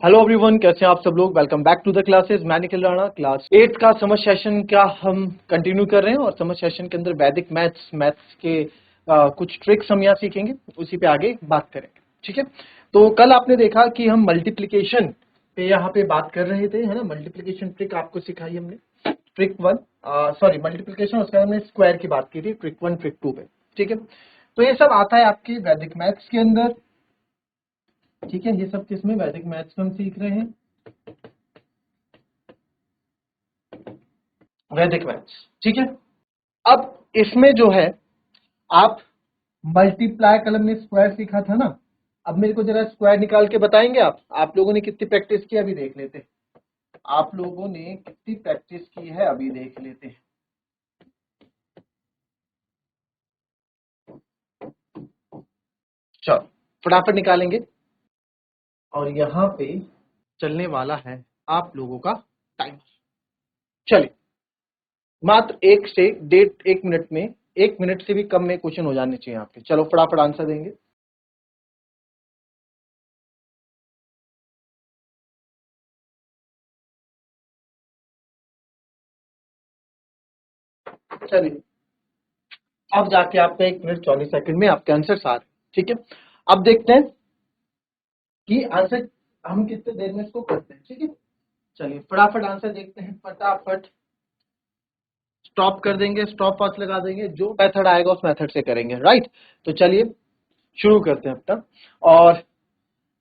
Hello everyone, कैसे हैं आप सब लोग। Welcome back to the classes. मैं निखिल राणा, क्लास 8 का समर सेशन का हम कंटिन्यू कर रहे हैं और समर सेशन के अंदर वैदिक मैथ्स के कुछ ट्रिक्स हम यहाँ सीखेंगे, उसी पे आगे बात करेंगे। ठीक है, तो कल आपने देखा कि हम मल्टीप्लिकेशन पे यहाँ पे बात कर रहे थे, है ना। मल्टीप्लिकेशन ट्रिक आपको सिखाई हमने, ट्रिक 1, सॉरी मल्टीप्लिकेशन, उसके बाद हमने स्क्वायर की बात की थी, ट्रिक 1 ट्रिक 2 पे। ठीक है, तो ये सब आता है आपके वैदिक मैथ्स के अंदर। ठीक है, ये सब किसमें, वैदिक मैथ्स में हम सीख रहे हैं, वैदिक मैथ्स। ठीक है, अब इसमें जो है आप मल्टीप्लाई, कल हमने स्क्वायर सीखा था ना। अब मेरे को जरा स्क्वायर निकाल के बताएंगे आप लोगों ने कितनी प्रैक्टिस की अभी देख लेते हैं। आप लोगों ने कितनी प्रैक्टिस की है अभी देख लेते हैं। चलो फटाफट निकालेंगे, और यहाँ पे चलने वाला है आप लोगों का टाइमर। चलिए, मात्र 1 मिनट में, 1 मिनट से भी कम में क्वेश्चन हो जाने चाहिए आपके। चलो फटाफट आंसर देंगे। चलिए, अब जाके आपका 1 मिनट 24 सेकंड में आपके आंसर आ रहे हैं। ठीक है, अब देखते हैं कि आंसर हम कितने देर में इसको करते हैं। ठीक है, चलिए फटाफट आंसर देखते हैं, फटाफट स्टॉप कर देंगे, स्टॉप वॉच लगा देंगे, जो मेथड आएगा उस मेथड से करेंगे। राइट, तो चलिए शुरू करते हैं अपना, और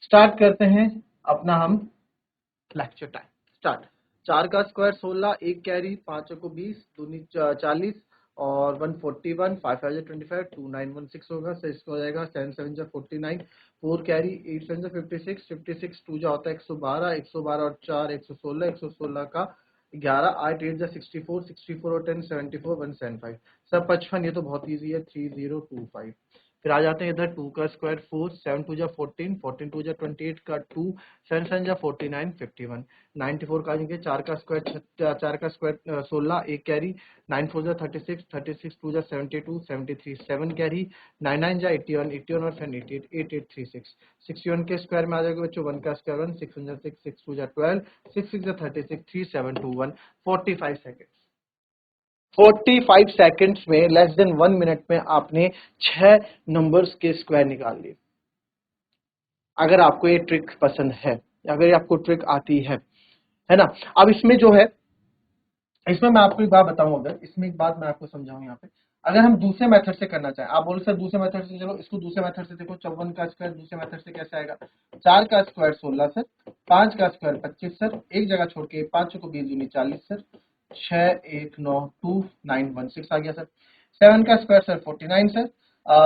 स्टार्ट करते हैं अपना हम लेक्चर टाइम। स्टार्ट। 4 का स्क्वायर 16, एक कैरी, 5 को 20, दूनी 40, और 141, 5 5 25, 2916 होगा। सो इसका हो जाएगा 7 7 49, 4 कैरी, 8 7 56, 56 2 जा होता है 112, 112 और 4 116, 116 का 11, 8 8 64, 64 और 10 74, 175, सब 55। ये तो बहुत ईजी है, 3025। फिर आ जाते हैं इधर, 2 का स्क्वायर 4, 7 2 जा 14, 14 2 जा 28 का 2, 7 7 जा 49, 51, 94 का आएंगे। 4 का स्क्वायर 16, एक कैरी, 9 4 जा 36, 36 2 जा 72, 73 7 कैरी, 9 9 जा 81, 81 और फिर 88, 8836, 61 के स्क्वायर में आ जाएगा बच्चों। 1 का स्क्वायर 1, 6 1 जा 6, 6 2 जा 12, 6 6 जा 36, 3721, 45 सेकेंड। 45 सेकेंड्स में, लेस देन 1 मिनट में आपने 6 नंबर्स के स्क्वायर निकाल लिए। अगर आपको ये ट्रिक पसंद है, अगर आपको ट्रिक आती है ना। अब इसमें जो है, इसमें मैं आपको एक बात बताऊं, अगर इसमें एक बात मैं आपको समझाऊं यहाँ पे, अगर हम दूसरे मेथड से करना चाहें, आप बोलो सर दूसरे मेथड से, चलो इसको दूसरे मेथड से देखो। 54 का स्क्वायर दूसरे मेथड से कैसे आएगा। 4 का स्क्वायर 16 सर, 5 का स्क्वायर 25 सर, एक जगह छोड़ के 5 को 20 दूनी 40 सर, 6 1 9 2 9 1 6 आ गया सर। 7 का स्क्वायर सर 49 सर।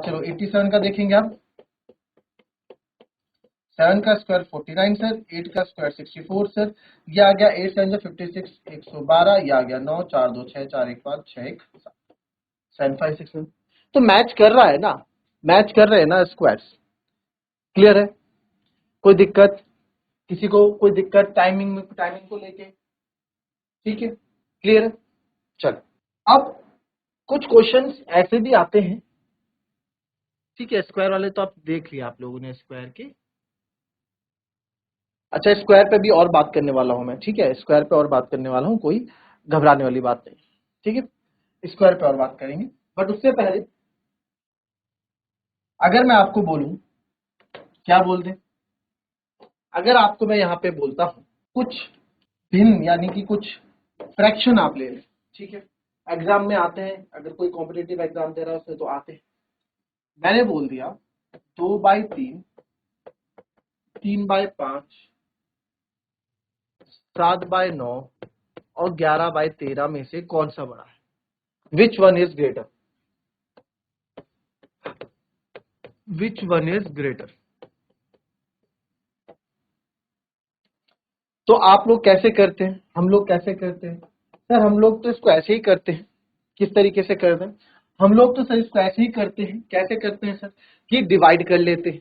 चलो 87 का देखेंगे आप। 7 का स्क्वायर 49 सर, 8 का स्क्वायर 64 सर, ये आ गया 8 7 56, 112, ये आ गया 9 4 2 6 4 1 5 6 1 7 7 5 6 7। तो मैच कर रहा है ना, मैच कर रहे हैं ना स्क्वायर्स। क्लियर है, कोई दिक्कत, किसी को कोई दिक्कत टाइमिंग में, टाइमिंग को लेके। ठीक है, क्लियर है। चल, अब कुछ क्वेश्चंस ऐसे भी आते हैं। ठीक है, स्क्वायर वाले तो आप देख लिया आप लोगों ने स्क्वायर के। अच्छा, स्क्वायर पे भी और बात करने वाला हूं मैं। ठीक है, स्क्वायर पे और बात करने वाला हूं, कोई घबराने वाली बात नहीं। ठीक है, स्क्वायर पे और बात करेंगे, बट उससे पहले अगर मैं आपको बोलूं, क्या बोल दें, अगर आपको मैं यहाँ पे बोलता हूं कुछ भिन्न, यानी कि कुछ फ्रैक्शन आप ले लें। ठीक है, एग्जाम में आते हैं, अगर कोई कॉम्पिटेटिव एग्जाम दे रहा है उसमें तो आते हैं। मैंने बोल दिया 2/3, 3/5, 7/9 और 11/13 में से कौन सा बड़ा है। Which one is greater, which one is greater. तो आप लोग कैसे करते हैं, हम लोग कैसे करते हैं सर, हम लोग तो इसको ऐसे ही करते हैं। किस तरीके से करते हैं हम लोग, तो सर इसको ऐसे ही करते हैं। कैसे करते हैं सर, कि डिवाइड कर लेते हैं।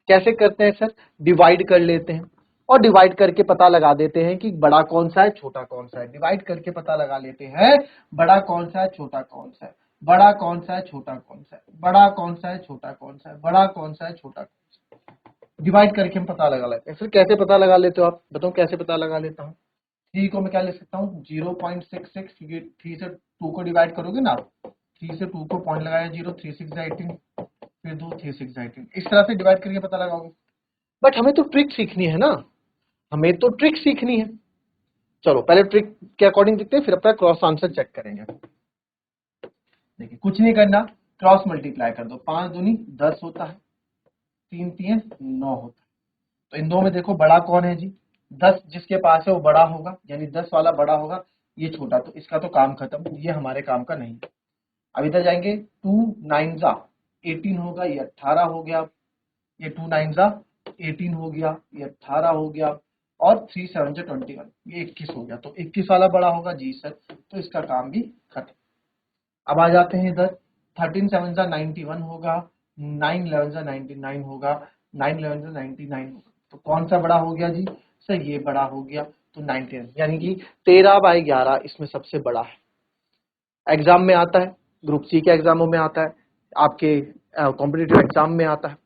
कैसे करते हैं सर, डिवाइड कर लेते हैं, और डिवाइड करके पता लगा देते हैं कि बड़ा कौन सा है छोटा कौन सा है। डिवाइड करके पता लगा लेते हैं बड़ा कौन सा है छोटा कौन सा है, बड़ा कौन सा है छोटा कौन सा है, बड़ा कौन सा है छोटा कौन सा है, बड़ा कौन सा है छोटा कौन सा है। डिवाइड करके हम पता लगा लेते हैं। फिर कैसे पता लगा लेते हो आप बताओ, कैसे पता लगा लेता हूँ? 3 को मैं क्या ले सकता हूँ 0.66, क्योंकि 3 से 2 को डिवाइड करोगे ना, 3 से 2 को पॉइंट लगाया 0, 3 6 18, फिर 2 3 6 18, इस तरह से डिवाइड करके पता लगाओगे। बट हमें तो ट्रिक सीखनी है ना, हमें तो ट्रिक सीखनी है। चलो पहले ट्रिक के अकॉर्डिंग देखते हैं, फिर अपना क्रॉस आंसर चेक करेंगे। देखिए कुछ नहीं करना, क्रॉस मल्टीप्लाई कर दो, 5 दूनी 10 होता है, 3 3 9 होता है। तो इन दो में देखो बड़ा कौन है जी, 10 जिसके पास है वो बड़ा होगा, यानी 10 वाला बड़ा होगा, ये छोटा, तो इसका तो काम खत्म, ये हमारे काम का नहीं है। अब इधर जाएंगे, 2 9 जा 18 होगा, ये 18 हो गया, ये 2 9 जा 18 हो गया, ये 18 हो गया, और 3 7 जा 21, ये 21 हो गया, तो 21 वाला बड़ा होगा जी सर, तो इसका काम भी खत्म। अब आ जाते हैं इधर, 13 7 जा 91 होगा, 9 11 जा 99 होगा, 9 11 जा 99 होगा, तो कौन सा बड़ा हो गया जी सर, ये बड़ा हो गया, तो 19, यानी कि 13/11 इसमें सबसे बड़ा है। एग्जाम में आता है, ग्रुप सी के एग्जामों में आता है, आपके कॉम्पिटिटिव एग्जाम में आता है,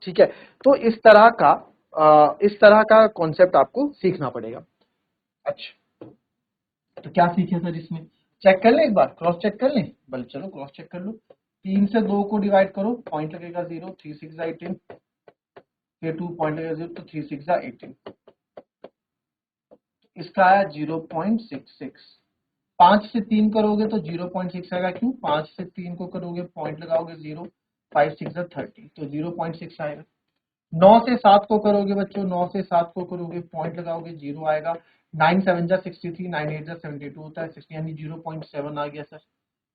ठीक है। तो इस तरह का कॉन्सेप्ट आपको सीखना पड़ेगा। अच्छा, तो क्या सीखे सर इसमें, चेक कर लें एक बार, क्रॉस चेक कर लें, बल चलो क्रॉस चेक कर लो। 3 से 2 को डिवाइड करो, पॉइंट लगेगा 0, 3 6 जा 18, फिर 2 पॉइंट लगेगा 0, तो 3 6 जा 18, इसका आया 0.66। 5 से 3 करोगे तो 0.6 आएगा, क्यों 5 से 3 को करोगे पॉइंट लगाओगे 0, 5 6 जा 30, तो 0.6 आएगा। 9 से 7 को करोगे बच्चों, 9 से 7 को करोगे पॉइंट लगाओगे 0 आएगा। 9 7 जा 63, 9 8 जा 72 होता है 60, यानी 0.7 आ गया सर,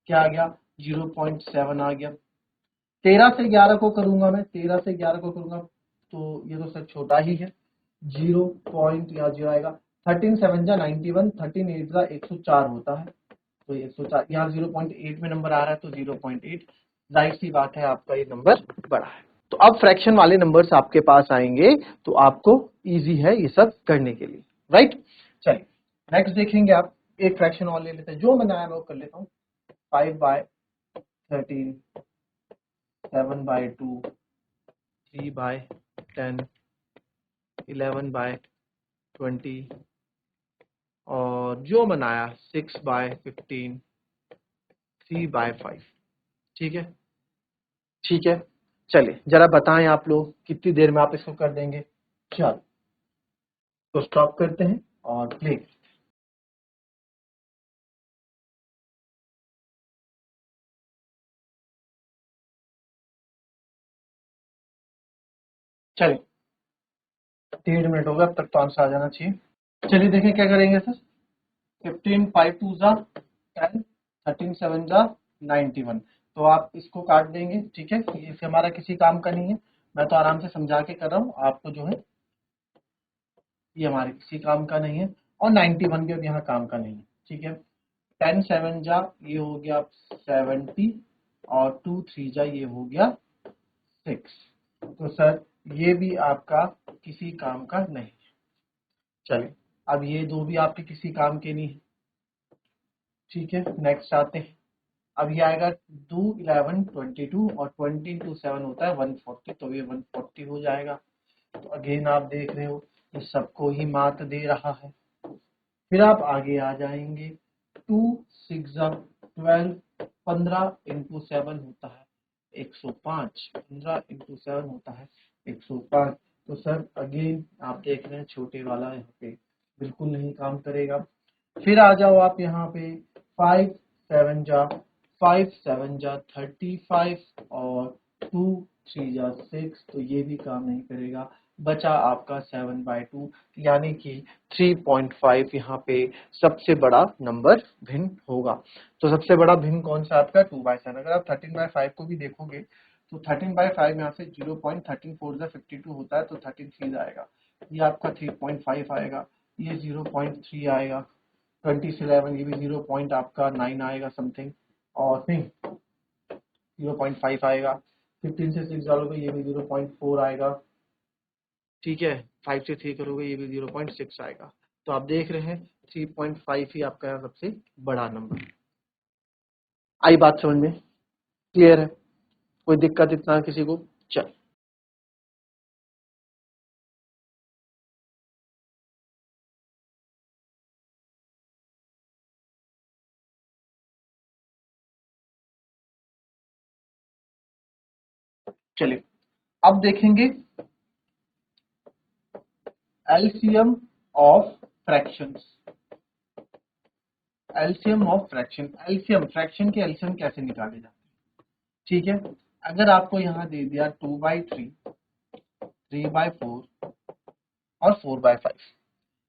क्या आ गया 0.7 आ गया। 13 से 11 को करूंगा मैं, 13 से 11 को करूंगा तो ये तो सर छोटा ही है, 0 पॉइंट या 0 आएगा। 13 7 जा 91, 13 8 जा 104 होता है, तो 104 यहाँ 0.8 में नंबर आ रहा है, तो 0.8, जाहिर सी बात है आपका ये नंबर बड़ा है। तो अब फ्रैक्शन वाले नंबर्स आपके पास आएंगे तो आपको इजी है ये सब करने के लिए, राइट। चलिए नेक्स्ट देखेंगे आप, एक फ्रैक्शन और ले लेते हैं, जो बनाया मैं वो कर लेता हूँ। 5/13, 7/2, 3/10, 11/20, और जो बनाया 6/15, 3/5, ठीक है, ठीक है। चलिए जरा बताएं आप लोग कितनी देर में आप इसको कर देंगे। चलो तो स्टॉप करते हैं और प्ले। चलिए 1.5 मिनट हो गया, अब तक तो आंसर आ जाना चाहिए। चलिए देखें क्या करेंगे सर। 15 5 2 जा 10, 13 7 जा 91, तो आप इसको काट देंगे, ठीक है, ये हमारा किसी काम का नहीं है, मैं तो आराम से समझा के कर रहा हूँ आपको, जो है ये हमारे किसी काम का नहीं है, और 91 भी अब यहाँ काम का नहीं है, ठीक है। 10 7 जा ये हो गया 70, और 2 3 जा ये हो गया 6, तो सर ये भी आपका किसी काम का नहीं है। चलिए अब ये दो भी आपके किसी काम के नहीं है, ठीक है। नेक्स्ट आते हैं, अब ये आएगा 2 11 22, और 20 इंटू 7 होता है 140, तो ये 140 हो जाएगा। तो अगेन आप देख रहे हो ये सबको ही मात दे रहा है। फिर आप आगे आ जाएंगे, 2 6 जा 12, 15 इंटू 7 होता है 105, 15 इंटू 7 होता है 105, तो सर अगेन आप देख रहे हैं छोटे वाला यहाँ पे बिल्कुल नहीं काम करेगा। फिर आ जाओ आप यहाँ पे, 5 7 जा 5 7 जा 35, और 2 3 जा 6, तो ये भी काम नहीं करेगा। बचा आपका 7/2, यानी कि 3.5 यहाँ पे सबसे बड़ा नंबर भिन्न होगा। तो सबसे बड़ा भिन्न कौन सा आपका 2/7। अगर आप 13/5 को भी देखोगे तो 13/5 यहाँ से 0.13 जा 52 होता है, तो 33 आएगा, ये आपका 3.5 आएगा, ये 0.3 आएगा, 20 से 11 ये भी 0 पॉइंट आपका 9 आएगा समथिंग, और नहीं 0.5 आएगा। 15 से 6 डालोगे ये भी 0.4 आएगा, ठीक है। 5 से 3 करोगे ये भी 0.6 आएगा। तो आप देख रहे हैं 3.5 ही आपका यहाँ सबसे बड़ा नंबर। आई बात समझ में, क्लियर है, कोई दिक्कत इतना किसी को। चल चलिए अब देखेंगे LCM of fractions. LCM of fraction, LCM fraction के एलसीएम कैसे निकाले जाते हैं, ठीक है। अगर आपको यहाँ दे दिया 2/3, 3/4 और 4/5,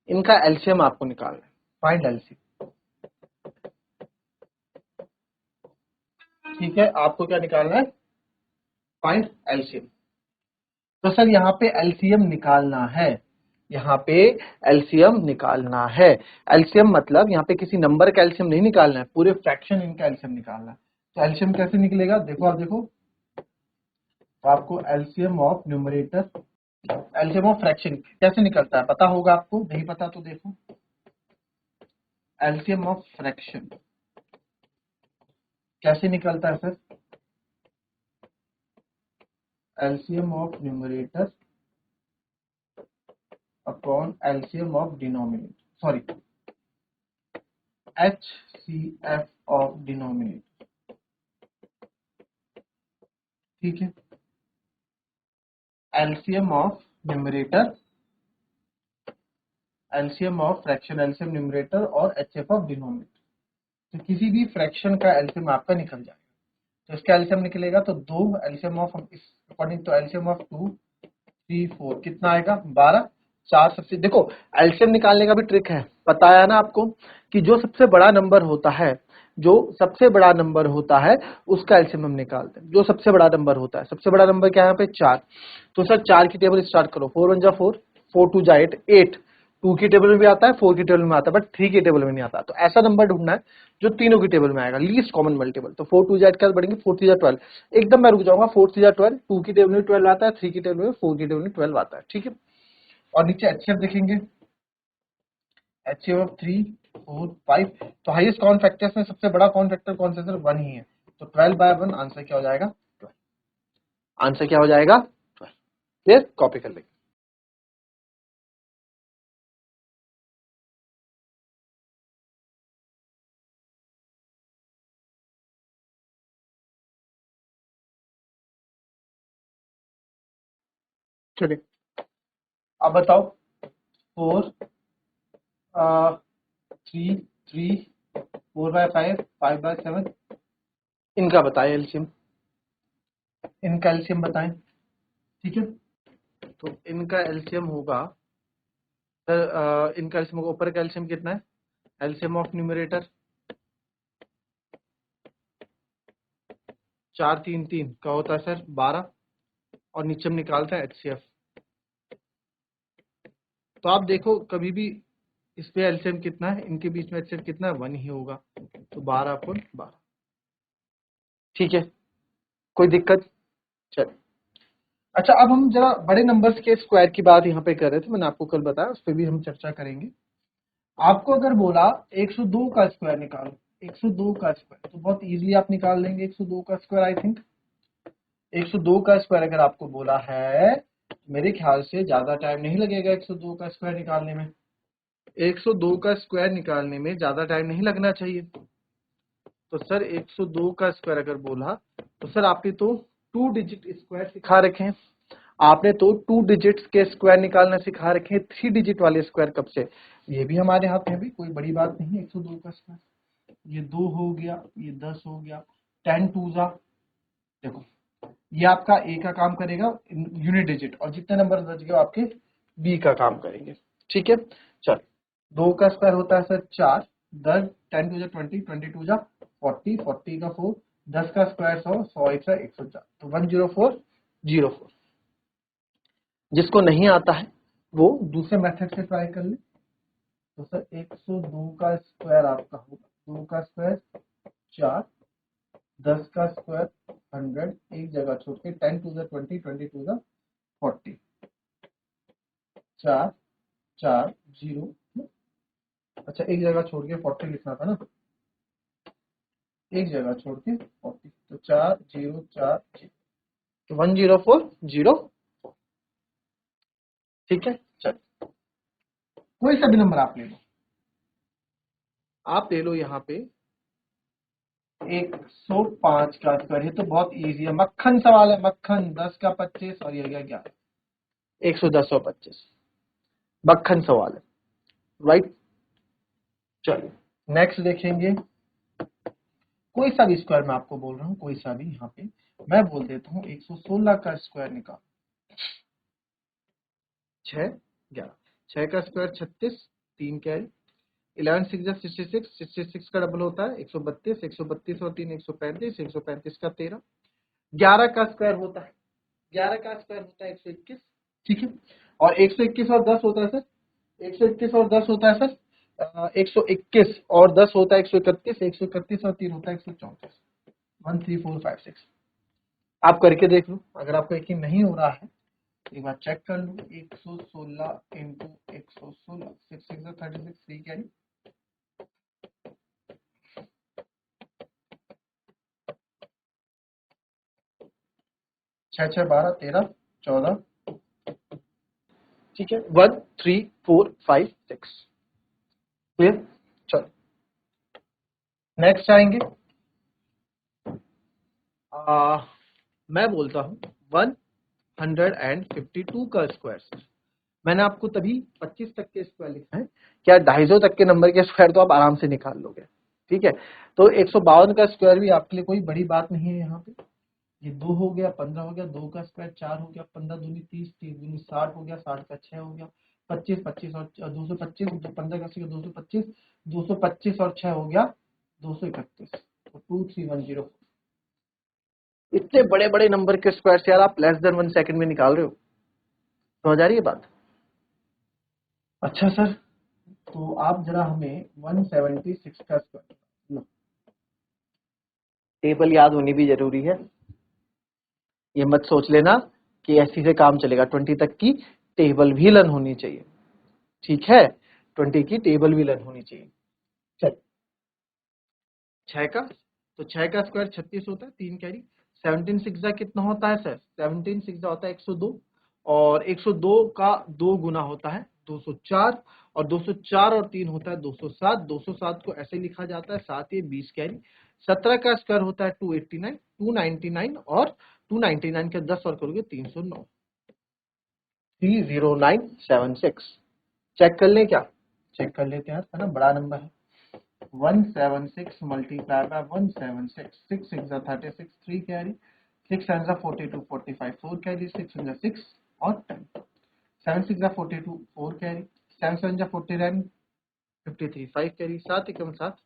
इनका एलसीएम आपको निकालना है, फाइंड एलसीएम। ठीक है, आपको क्या निकालना है, फाइंड एलसीएम। तो सर यहाँ पे एलसीएम निकालना है, यहाँ पे एलसीएम निकालना है। एलसीएम मतलब यहाँ पे किसी नंबर का एलसीएम नहीं निकालना है, पूरे फ्रैक्शन इनका एलसीएम निकालना है। तो एलसीएम कैसे निकलेगा, देखो आप देखो, तो आपको LCM of numerator, LCM of fraction कैसे निकलता है पता होगा आपको, नहीं पता तो देखो, एलसीएम ऑफ फ्रैक्शन कैसे निकलता है sir, LCM of numerator upon LCM of denominator, sorry HCF of denominator, ठीक है। LCM of numerator, LCM of fraction, LCM numerator और HCF ऑफ डिनोमिनेटर। तो किसी भी फ्रैक्शन का एलसीएम आपका निकल जाएगा। तो इसका एलसीएम निकलेगा तो 2 एलसीएम ऑफ, इस अकॉर्डिंग तो एलसीएम ऑफ 2 3 4 कितना आएगा 12, 4 सबसे, देखो एलसीएम निकालने का भी ट्रिक है, बताया ना आपको कि जो सबसे बड़ा नंबर होता है, जो सबसे बड़ा नंबर होता है उसका एलसीएम हम निकालते हैं। जो सबसे बड़ा नंबर होता है, सबसे बड़ा नंबर क्या है यहाँ पे 4, तो सर 4 की टेबल स्टार्ट करो, 4 1 जा 4, 4 2 जा 8, 8 2 की टेबल में भी आता है, 4 की टेबल में आता है, बट 3 की टेबल में नहीं आता। तो ऐसा नंबर ढूंढना है जो तीनों की टेबल में आएगा, लीस्ट कॉमन मल्टीपल। तो 4 2 जा 8 क्या बढ़ेंगे, 4 3 जा 12, एकदम मैं रुक जाऊंगा, 4 3 जा 12, 2 की टेबल में 12 आता है, 3 की टेबल में, 4 की टेबल में 12 आता है, ठीक है। और नीचे एचसीएफ देखेंगे, एचसीएफ ऑफ 3 4 5, तो हाईएस्ट कॉमन फैक्टर्स में सबसे बड़ा कॉमन फैक्टर कौन सा सर, 1 ही है, तो 12/1 आंसर क्या हो जाएगा 12, आंसर क्या हो जाएगा 12, फिर कॉपी कर लेंगे। चलिए अब बताओ, 4 3 3 4/5 5/7, इनका बताएं एलसीएम, इनका एलसीएम बताएं, ठीक है। तो इनका एलसीएम होगा सर, इनका एलसीएम होगा, ऊपर का एलसीएम कितना है, एलसीएम ऑफ न्यूमरेटर 4 3 3 का होता है सर 12, और नीचे हम निकालते हैं एचसीएफ। तो आप देखो कभी भी इस पे एलसीएम कितना है, इनके बीच में एचसीएफ कितना है, 1 ही होगा, तो 12/12, ठीक है, कोई दिक्कत। चल, अच्छा अब हम जरा बड़े नंबर्स के स्क्वायर की बात यहाँ पे कर रहे थे, मैंने आपको कल बताया, उस पर भी हम चर्चा करेंगे। आपको अगर बोला 102 का स्क्वायर निकालो, 102 का स्क्वायर, तो बहुत इजीली आप निकाल लेंगे 102 का स्क्वायर, आई थिंक 102 का स्क्वायर अगर आपको बोला है, मेरे ख्याल से ज्यादा टाइम नहीं लगेगा 102 का स्क्वायर निकालने में, 102 का स्क्वायर निकालने में ज्यादा टाइम नहीं लगना चाहिए। तो सर 102 का स्क्वायर अगर बोला, तो सर आपने तो 2 डिजिट स्क्वायर सिखा रखे हैं, आपने तो 2 डिजिट्स के स्क्वायर निकालना सिखा रखे हैं, 3 डिजिट वाले स्क्वायर कब से, ये भी हमारे हाथ में भी कोई बड़ी बात नहीं है। 102 का स्क्वायर, ये 2 हो गया, ये 10 हो गया, 10 2 जा, देखो ये आपका ए का काम करेगा यूनिट डिजिट, और जितने नंबर बच गए आपके बी का काम करेंगे, ठीक है। चल 2 का स्क्वायर होता है सर 4, 10 10 2 जा 20, 20 2 जा 40, 40 का 4, 10 का स्क्वायर 100, 100 1 जा 104, तो 10404। जिसको नहीं आता है वो दूसरे मेथड से ट्राई कर ले। तो सर 102 का स्क्वायर आपका होगा, 2 का स्क्वायर 4, 10 का स्क्वायर 100, एक जगह छोड़ के 10 2 जा 20, 20 2 जा 40, 4 4 0, अच्छा एक जगह छोड़ के 40 लिखना था ना, एक जगह छोड़ के 40, तो 4 0 4 0, तो 10404, ठीक है। चल कोई सा भी नंबर आप ले लो, आप ले लो यहाँ पे 105 का स्क्वायर, ये तो बहुत इजी है, मक्खन सवाल है, मक्खन। 10 का 25 और ये हो गया 11, 110 और 25, मक्खन सवाल है, राइट। चलिए नेक्स्ट देखेंगे, कोई सा भी स्क्वायर मैं आपको बोल रहा हूँ, कोई सा भी, यहाँ पे मैं बोल देता हूँ 116 का स्क्वायर निकाल, 6 11, 6 का स्क्वायर 36, 3 कैरी, 11 6 66, 66 का डबल होता है 132, 132 और 3 135, 135 का 13, 11 का स्क्वायर होता है, 11 का स्क्वायर होता है 121, ठीक है। और 121 और 10 होता है सर, 121 और 10 होता है सर 121 और 10 होता है 131, 131 और 3 होता है 134, 1 3 4 5 6। आप करके देख लो, अगर आपको यकीन नहीं हो रहा है एक बार चेक कर लो। 116 इंटू 116, 6 6 36, 3 कैरी, 6 6 12 13 14, ठीक है, 1 3 4 5 6, क्लियर। चलो नेक्स्ट आएंगे, मैं बोलता हूँ 152 का स्क्वायर। मैंने आपको तभी 25 तक के स्क्वायर लिखा है, क्या 250 तक के नंबर के स्क्वायर तो आप आराम से निकाल लोगे, ठीक है। तो 152 का स्क्वायर भी आपके लिए कोई बड़ी बात नहीं है। यहाँ पे ये 2 हो गया, 15 हो गया, 2 का स्क्वायर 4 हो गया, 15 दूनी 30, 30 दूनी 60 हो गया, 60 का 6 हो गया, 25 25 और 225, 15 का 225, 225 और 6 हो गया 231, तो 2310। इतने बड़े बड़े नंबर के स्क्वायर यार आप लेस देन 1 सेकंड में निकाल रहे हो, समझ आ रही है बात। अच्छा सर, तो आप जरा हमें 176 का स्क्वायर, टेबल याद होनी भी जरूरी है, ये मत सोच लेना कि ऐसी से काम चलेगा, 20 तक की टेबल भी लर्न होनी चाहिए, ठीक है, 20 की टेबल भी लर्न होनी चाहिए। चल 6 का, तो 6 का स्क्वायर 36 होता है, 3 कैरी, 17 सिक्स कितना होता है सर, 17 सिक्स होता है 102, और 102 का 2 गुना होता है 204, और 204 और 3 होता है 207, 207 को ऐसे लिखा जाता है 7 ये 20 कैरी, 17 का स्क्वायर होता है 289, 299 और 299 के 10 और करोगे 309, 30976। चेक कर लें क्या, चेक कर लेते हैं, है ना, बड़ा नंबर है। 176 multiplied by 176, 6 6 are 36, 3 carry, 6 7 are 42, 45, 4 carry, 6 1 are 6 और 10, 7 6 are 42, 4 carry, 7 7 are 49, 53, 5 carry, 7 Ekam 7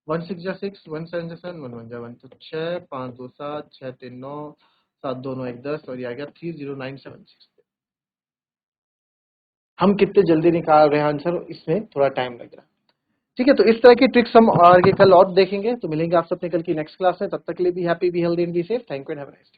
1 6 are 6, 1 7 are 7, 1 1 are 1, तो 6 5 2 7, 6 3 9, 7 2 9 1 10 और ये आ गया 30976। हम कितने जल्दी निकाल रहे हैं आंसर, इसमें थोड़ा टाइम लग रहा है, ठीक है। तो इस तरह की ट्रिक्स हम आगे कल और देखेंगे, तो मिलेंगे आप सबसे कल की नेक्स्ट क्लास में, तब तक के लिए भी happy, be healthy and be safe. Thank you and have a nice day.